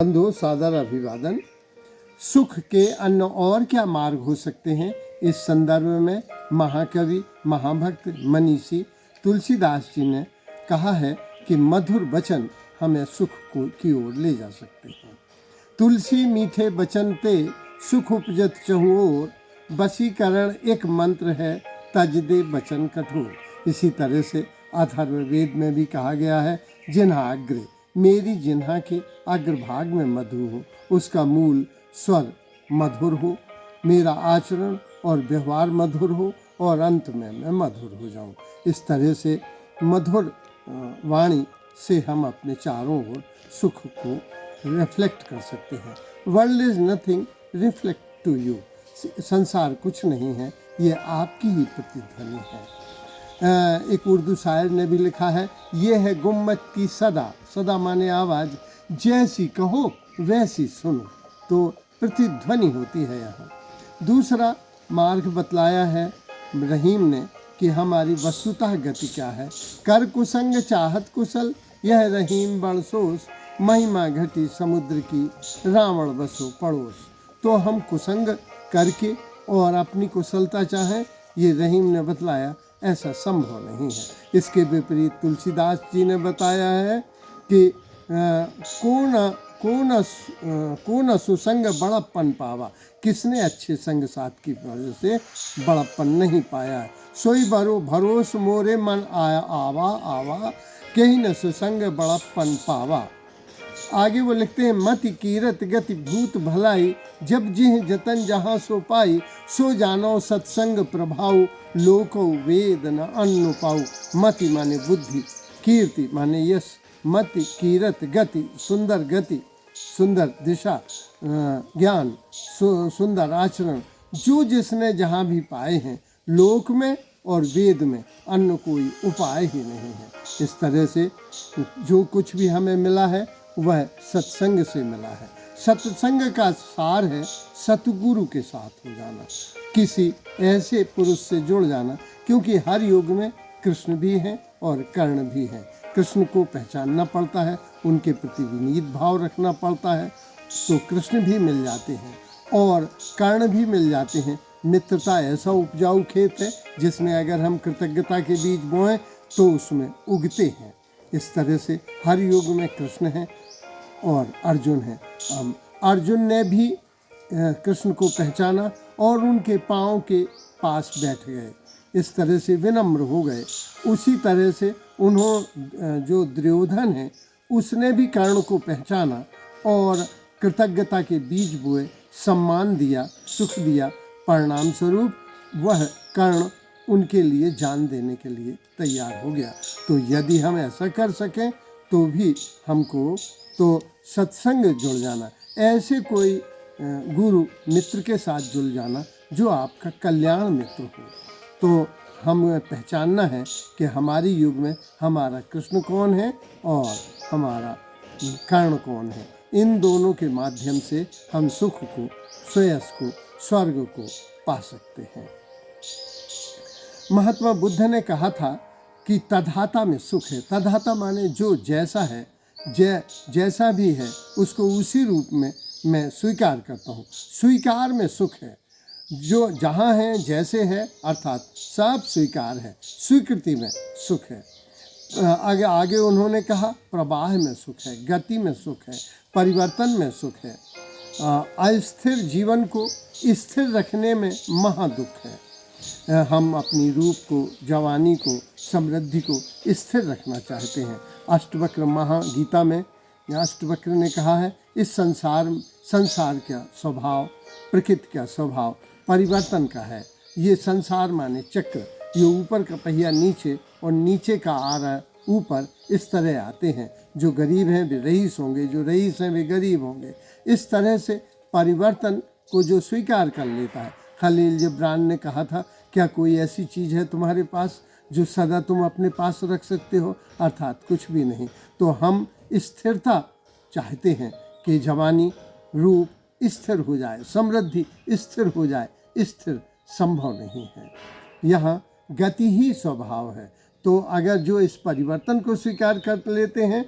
बंधु सादर अभिवादन। सुख के अन्य और क्या मार्ग हो सकते हैं? इस संदर्भ में महाकवि महाभक्त मनीषी तुलसीदास जी ने कहा है कि मधुर वचन हमें सुख की ओर ले जा सकते हैं। तुलसी मीठे वचन ते सुख उपजत चहुँ ओर, वशीकरण एक मंत्र है तज दे वचन कठोर। इसी तरह से अथर्ववेद में भी कहा गया है, जिन्हाग्रे, मेरी जिन्हा के अग्रभाग में मधु हो, उसका मूल स्वर मधुर हो, मेरा आचरण और व्यवहार मधुर हो और अंत में मैं मधुर हो जाऊं। इस तरह से मधुर वाणी से हम अपने चारों ओर सुख को रिफ्लेक्ट कर सकते हैं। World is nothing reflect to you, संसार कुछ नहीं है, ये आपकी ही प्रतिध्वनि है। एक उर्दू शायर ने भी लिखा है, ये है गुम्मत की सदा, सदा माने आवाज़, जैसी कहो वैसी सुनो। तो प्रतिध्वनि होती है यहाँ। दूसरा मार्ग बतलाया है रहीम ने कि हमारी वस्तुतः गति क्या है। कर कुसंग चाहत कुशल, यह रहीम बड़सोस, महिमा घटी समुद्र की, रावण बसो पड़ोस। तो हम कुसंग करके और अपनी कुशलता चाहें, ये रहीम ने बतलाया ऐसा संभव नहीं है। इसके विपरीत तुलसीदास जी ने बताया है कि कौन सुसंग बड़प्पन पावा, किसने अच्छे संग साथ की वजह से बड़प्पन नहीं पाया। सोई भरोस मोरे मन आया आवा आवा, कहीं न सुसंग बड़प्पन पावा। आगे वो लिखते हैं, मति कीरत गति भूत भलाई, जब जिह जतन जहाँ सो पाई, सो जानो सत्संग प्रभाव, लोको वेद न अन्न पाऊ। मति माने बुद्धि, कीर्ति माने यश, मति कीरत गति सुंदर दिशा, ज्ञान सुंदर आचरण, जो जिसने जहाँ भी पाए हैं, लोक में और वेद में अन्य कोई उपाय ही नहीं है। इस तरह से जो कुछ भी हमें मिला है वह सत्संग से मिला है। सत्संग का सार है सतगुरु के साथ हो जाना, किसी ऐसे पुरुष से जुड़ जाना, क्योंकि हर युग में कृष्ण भी हैं और कर्ण भी हैं। कृष्ण को पहचानना पड़ता है, उनके प्रति विनीत भाव रखना पड़ता है, तो कृष्ण भी मिल जाते हैं और कर्ण भी मिल जाते हैं। मित्रता ऐसा उपजाऊ खेत है जिसमें अगर हम कृतज्ञता के बीज बोएं तो उसमें उगते हैं। इस तरह से हर युग में कृष्ण हैं और अर्जुन है। अर्जुन ने भी कृष्ण को पहचाना और उनके पाँव के पास बैठ गए, इस तरह से विनम्र हो गए। उसी तरह से जो दुर्योधन है उसने भी कर्ण को पहचाना और कृतज्ञता के बीज बोए, सम्मान दिया, सुख दिया। परिणाम स्वरूप वह कर्ण उनके लिए जान देने के लिए तैयार हो गया। तो यदि हम ऐसा कर सकें तो भी हमको तो सत्संग जुड़ जाना, ऐसे कोई गुरु मित्र के साथ जुड़ जाना जो आपका कल्याण मित्र हो। तो हमें पहचानना है कि हमारी युग में हमारा कृष्ण कौन है और हमारा कर्ण कौन है। इन दोनों के माध्यम से हम सुख को, श्रेयस को, स्वर्ग को पा सकते हैं। महात्मा बुद्ध ने कहा था कि तधाता में सुख है। तधाता माने जो जैसा है, जैसा भी है उसको उसी रूप में मैं स्वीकार करता हूँ। स्वीकार में सुख है, जो जहाँ है जैसे है अर्थात सब स्वीकार है, स्वीकृति में सुख है। आगे उन्होंने कहा, प्रवाह में सुख है, गति में सुख है, परिवर्तन में सुख है। अस्थिर जीवन को स्थिर रखने में महादुख है। हम अपनी रूप को, जवानी को, समृद्धि को स्थिर रखना चाहते हैं। अष्टवक्र महागीता में अष्टवक्र ने कहा है, इस संसार का स्वभाव, प्रकृति का स्वभाव परिवर्तन का है। ये संसार माने चक्र, ये ऊपर का पहिया नीचे और नीचे का आ रहा ऊपर, इस तरह आते हैं। जो गरीब हैं वे रईस होंगे, जो रईस हैं वे गरीब होंगे। इस तरह से परिवर्तन को जो स्वीकार कर लेता है। खलील जिब्रान ने कहा था, क्या कोई ऐसी चीज़ है तुम्हारे पास जो सदा तुम अपने पास रख सकते हो? अर्थात कुछ भी नहीं। तो हम स्थिरता चाहते हैं कि जवानी, रूप स्थिर हो जाए, समृद्धि स्थिर हो जाए। स्थिर संभव नहीं है, यहाँ गति ही स्वभाव है। तो अगर जो इस परिवर्तन को स्वीकार कर लेते हैं,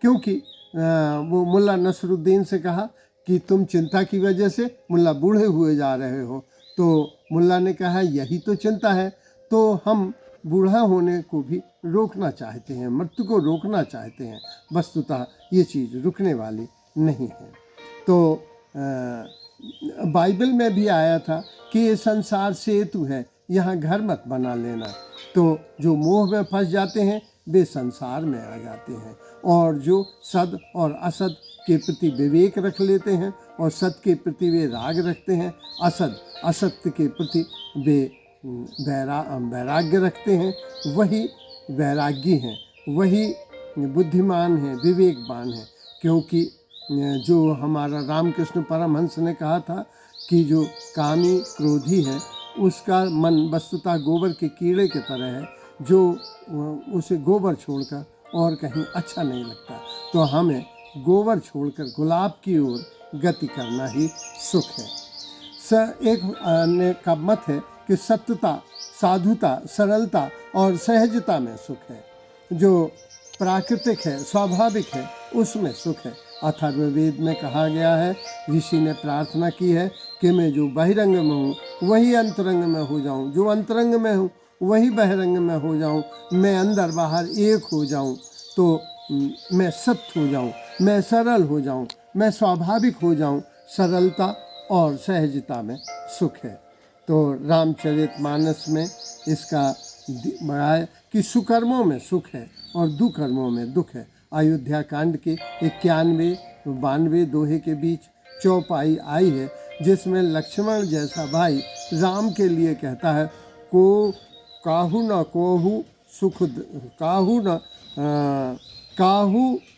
क्योंकि वो मुल्ला नसरुद्दीन से कहा कि तुम चिंता की वजह से मुल्ला बूढ़े हुए जा रहे हो। तो मुल्ला ने कहा यही तो चिंता है, तो हम बूढ़ा होने को भी रोकना चाहते हैं, मृत्यु को रोकना चाहते हैं। वस्तुतः ये चीज़ रुकने वाली नहीं है। तो बाइबल में भी आया था कि ये संसार सेतु है, यहाँ घर मत बना लेना। तो जो मोह में फंस जाते हैं वे संसार में आ जाते हैं, और जो सद और असद के प्रति विवेक रख लेते हैं और सत के प्रति वे राग रखते हैं, असत्य के प्रति वे वैराग्य रखते हैं, वही वैरागी हैं, वही बुद्धिमान हैं, विवेकवान हैं। क्योंकि जो हमारा रामकृष्ण परमहंस ने कहा था कि जो कामी क्रोधी है उसका मन वस्तुतः गोबर के कीड़े की तरह है, जो उसे गोबर छोड़कर और कहीं अच्छा नहीं लगता। तो हमें गोबर छोड़कर गुलाब की ओर गति करना ही सुख है। एक अन्य का मत है कि सत्यता, साधुता, सरलता और सहजता में सुख है। जो प्राकृतिक है, स्वाभाविक है, उसमें सुख है। अथर्ववेद में कहा गया है, ऋषि ने प्रार्थना की है कि मैं जो बहिरंग में हूँ वही अंतरंग में हो जाऊँ, जो अंतरंग में हूँ वही बहिरंग में हो जाऊँ, मैं अंदर बाहर एक हो जाऊँ, तो मैं सत्य हो जाऊँ, मैं सरल हो जाऊँ, मैं स्वाभाविक हो जाऊँ। सरलता और सहजता में सुख है। तो रामचरितमानस में इसका बड़ा है कि सुकर्मों में सुख है और दुकर्मों में दुख है। अयोध्या कांड के 91-92 दोहे के बीच चौपाई आई है, जिसमें लक्ष्मण जैसा भाई राम के लिए कहता है, को काहू न कोहू सुख, काहू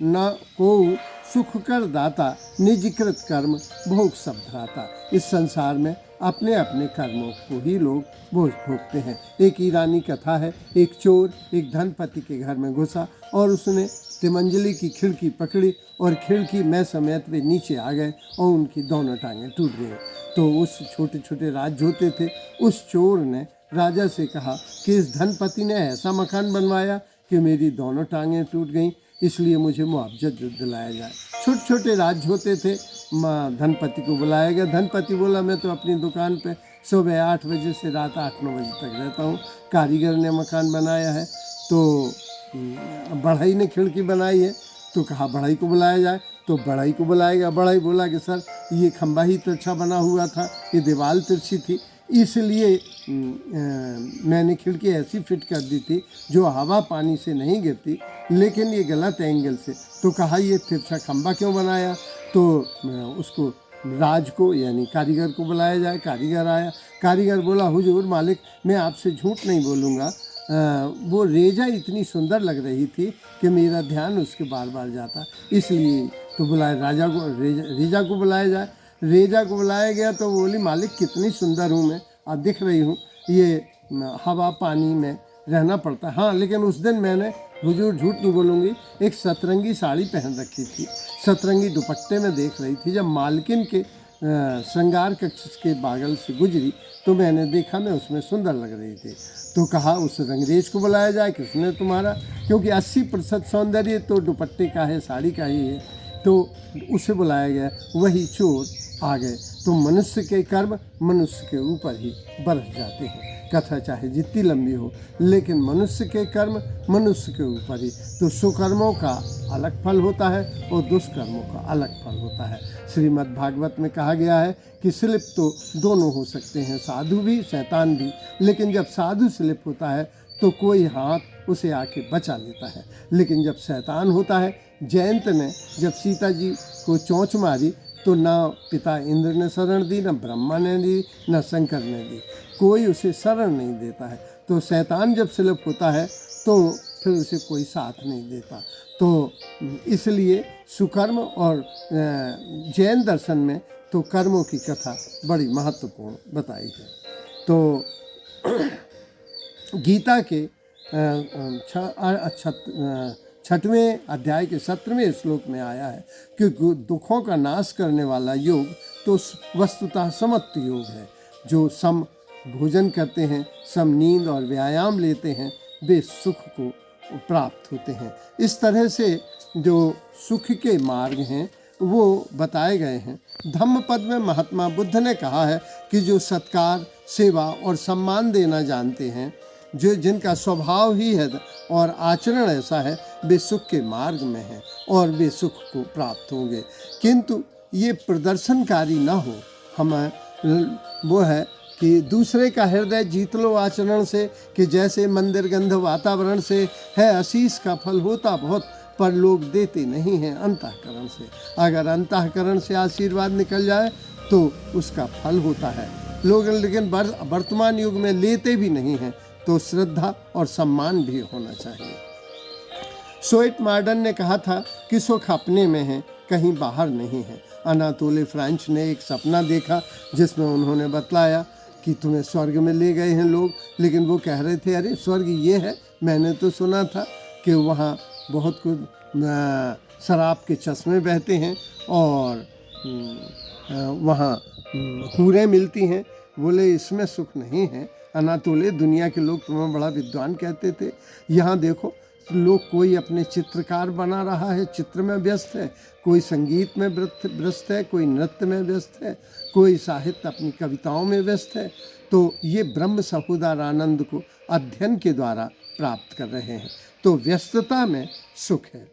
न कोहू सुख कर दाता, निजकृत कर्म भोग सब भ्राता। इस संसार में अपने अपने कर्मों को ही लोग भोगते हैं। एक ईरानी कथा है, एक चोर एक धनपति के घर में घुसा और उसने तिमंजली की खिड़की पकड़ी और खिड़की में समेत वे नीचे आ गए और उनकी दोनों टांगें टूट गई। तो उस छोटे छोटे राज्य होते थे, उस चोर ने राजा से कहा कि इस धनपति ने ऐसा मकान बनवाया कि मेरी दोनों टांगें टूट गईं, इसलिए मुझे मुआवजा दिलाया जाए। छोटे छोटे राज्य होते थे, धनपति को बुलाया गया। धनपति बोला, मैं तो अपनी दुकान पे सुबह 8 बजे से रात 8-9 बजे तक रहता हूँ, कारीगर ने मकान बनाया है, तो बढ़ई ने खिड़की बनाई है। तो कहा बढ़ई को बुलाया जाए, तो बढ़ई को बुलाया गया। बढ़ई बोला कि सर ये खंबा ही तिरछा बना हुआ था, ये दीवार तिरछी थी, इसलिए मैंने खिड़की ऐसी फिट कर दी थी जो हवा पानी से नहीं गिरती, लेकिन ये गलत एंगल से। तो कहा ये तिरछा खंबा क्यों बनाया? तो उसको राज को यानी कारीगर को बुलाया जाए। कारीगर आया। कारीगर बोला, हुजूर मालिक मैं आपसे झूठ नहीं बोलूँगा, वो रेजा इतनी सुंदर लग रही थी कि मेरा ध्यान उसके बार बार जाता, इसलिए। तो बुलाए राजा को, रेजा को बुलाया जाए। रेजा को बुलाया गया तो बोली, मालिक कितनी सुंदर हूँ मैं, आप दिख रही हूँ, ये हवा पानी में रहना पड़ता है। हाँ, लेकिन उस दिन मैंने, हुजूर झूठ नहीं बोलूँगी, एक सतरंगी साड़ी पहन रखी थी, सतरंगी दुपट्टे में देख रही थी। जब मालकिन के श्रृंगार कक्ष के बागल से गुजरी तो मैंने देखा मैं उसमें सुंदर लग रही थी। तो कहा उस रंगरेज को बुलाया जाए, किसने तुम्हारा, क्योंकि 80% सौंदर्य तो दुपट्टे का है, साड़ी का ही है। तो उसे बुलाया गया। वही चोर आ गए। तो मनुष्य के कर्म मनुष्य के ऊपर ही बरस जाते हैं। कथा चाहे जितनी लंबी हो, लेकिन मनुष्य के कर्म मनुष्य के ऊपर ही। तो सुकर्मों का अलग फल होता है और दुष्कर्मों का अलग फल होता है। श्रीमद् भागवत में कहा गया है कि स्लिप तो दोनों हो सकते हैं, साधु भी शैतान भी। लेकिन जब साधु स्लिप होता है तो कोई हाथ उसे आके बचा लेता है, लेकिन जब शैतान होता है, जयंत ने जब सीता जी को चोंच मारी तो ना पिता इंद्र ने शरण दी, ना ब्रह्मा ने दी, ना शंकर ने दी, कोई उसे शरण नहीं देता है। तो शैतान जब स्लिप होता है तो फिर उसे कोई साथ नहीं देता। तो इसलिए सुकर्म और जैन दर्शन में तो कर्मों की कथा बड़ी महत्वपूर्ण बताई है। तो गीता के 6वें अध्याय के 17वें श्लोक में आया है कि दुखों का नाश करने वाला योग तो वस्तुतः समत्व योग है। जो सम भोजन करते हैं, सम नींद और व्यायाम लेते हैं, वे सुख को प्राप्त होते हैं। इस तरह से जो सुख के मार्ग हैं वो बताए गए हैं। धम्मपद में महात्मा बुद्ध ने कहा है कि जो सत्कार, सेवा और सम्मान देना जानते हैं, जो जिनका स्वभाव ही है और आचरण ऐसा है, वे सुख के मार्ग में हैं और वे सुख को प्राप्त होंगे। किंतु ये प्रदर्शनकारी न हो, हमें वो है कि दूसरे का हृदय जीत लो आचरण से, कि जैसे मंदिर गंध वातावरण से है, आशीष का फल होता बहुत पर लोग देते नहीं हैं अंतःकरण से। अगर अंतःकरण से आशीर्वाद निकल जाए तो उसका फल होता है लोग, लेकिन वर्तमान युग में लेते भी नहीं हैं। तो श्रद्धा और सम्मान भी होना चाहिए। सोइट मार्डन ने कहा था कि सुख अपने में है, कहीं बाहर नहीं है। अनातोले फ्रांच ने एक सपना देखा जिसमें उन्होंने बतलाया कि तुम्हें स्वर्ग में ले गए हैं लोग, लेकिन वो कह रहे थे अरे स्वर्ग ये है, मैंने तो सुना था कि वहाँ बहुत कुछ शराब के चश्मे बहते हैं और वहाँ हूरें मिलती हैं। बोले इसमें सुख नहीं है अनातोले, दुनिया के लोग तुम्हें बड़ा विद्वान कहते थे, यहाँ देखो लोग कोई अपने चित्रकार बना रहा है, चित्र में व्यस्त है, कोई संगीत में व्यस्त है, कोई नृत्य में व्यस्त है, कोई साहित्य अपनी कविताओं में व्यस्त है। तो ये ब्रह्म सहोदर आनंद को अध्ययन के द्वारा प्राप्त कर रहे हैं। तो व्यस्तता में सुख है।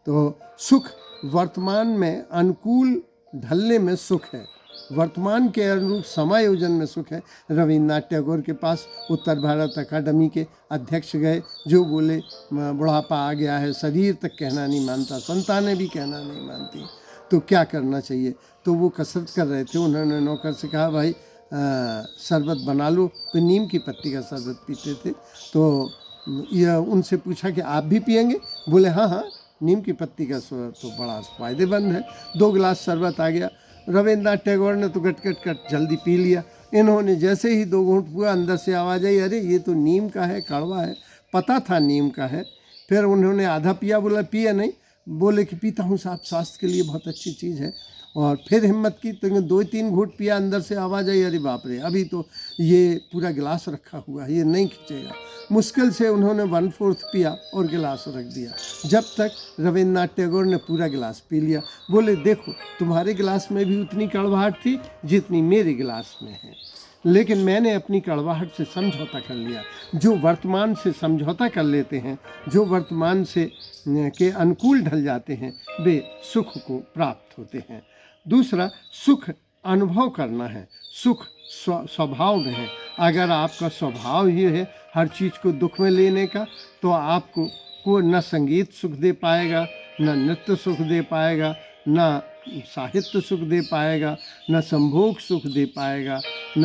तो सुख वर्तमान में अनुकूल ढलने में सुख है, वर्तमान के अनुरूप समायोजन में सुख है। रविन्द्रनाथ टैगोर के पास उत्तर भारत अकादमी के अध्यक्ष गए, जो बोले बुढ़ापा आ गया है, शरीर तक कहना नहीं मानता, संतानें भी कहना नहीं मानती, तो क्या करना चाहिए। तो वो कसरत कर रहे थे, उन्होंने नौकर से कहा भाई शरबत बना लो। तो नीम की पत्ती का शरबत पीते थे। तो यह उनसे पूछा कि आप भी पिएंगे? बोले हाँ हाँ, नीम की पत्ती का शरबत तो बड़ा फ़ायदेमंद है। 2 गिलास शरबत आ गया। रविन्द्रनाथ टैगोर ने तो गट जल्दी पी लिया। इन्होंने जैसे ही 2 घूंट हुआ, अंदर से आवाज़ आई अरे ये तो नीम का है, कड़वा है। पता था नीम का है। फिर उन्होंने आधा पिया, बोला पिया नहीं, बोले कि पीता हूँ साहब, स्वास्थ्य के लिए बहुत अच्छी चीज़ है। और फिर हिम्मत की तो 2-3 घूंट पिया, अंदर से आवाज़ आई अरे बाप रे, अभी तो ये पूरा गिलास रखा हुआ है, ये नहीं खींचेगा। मुश्किल से उन्होंने 1/4 पिया और गिलास रख दिया, जब तक रविन्द्रनाथ टैगोर ने पूरा गिलास पी लिया। बोले देखो तुम्हारे गिलास में भी उतनी कड़वाहट थी जितनी मेरे गिलास में है, लेकिन मैंने अपनी कड़वाहट से समझौता कर लिया। जो वर्तमान से समझौता कर लेते हैं, जो वर्तमान से के अनुकूल ढल जाते हैं, वे सुख को प्राप्त होते हैं। दूसरा, सुख अनुभव करना है, सुख स्वभाव में है। अगर आपका स्वभाव ही है हर चीज़ को दुख में लेने का, तो आपको न संगीत सुख दे पाएगा, न नृत्य सुख दे पाएगा, न साहित्य सुख दे पाएगा, न संभोग सुख दे पाएगा, न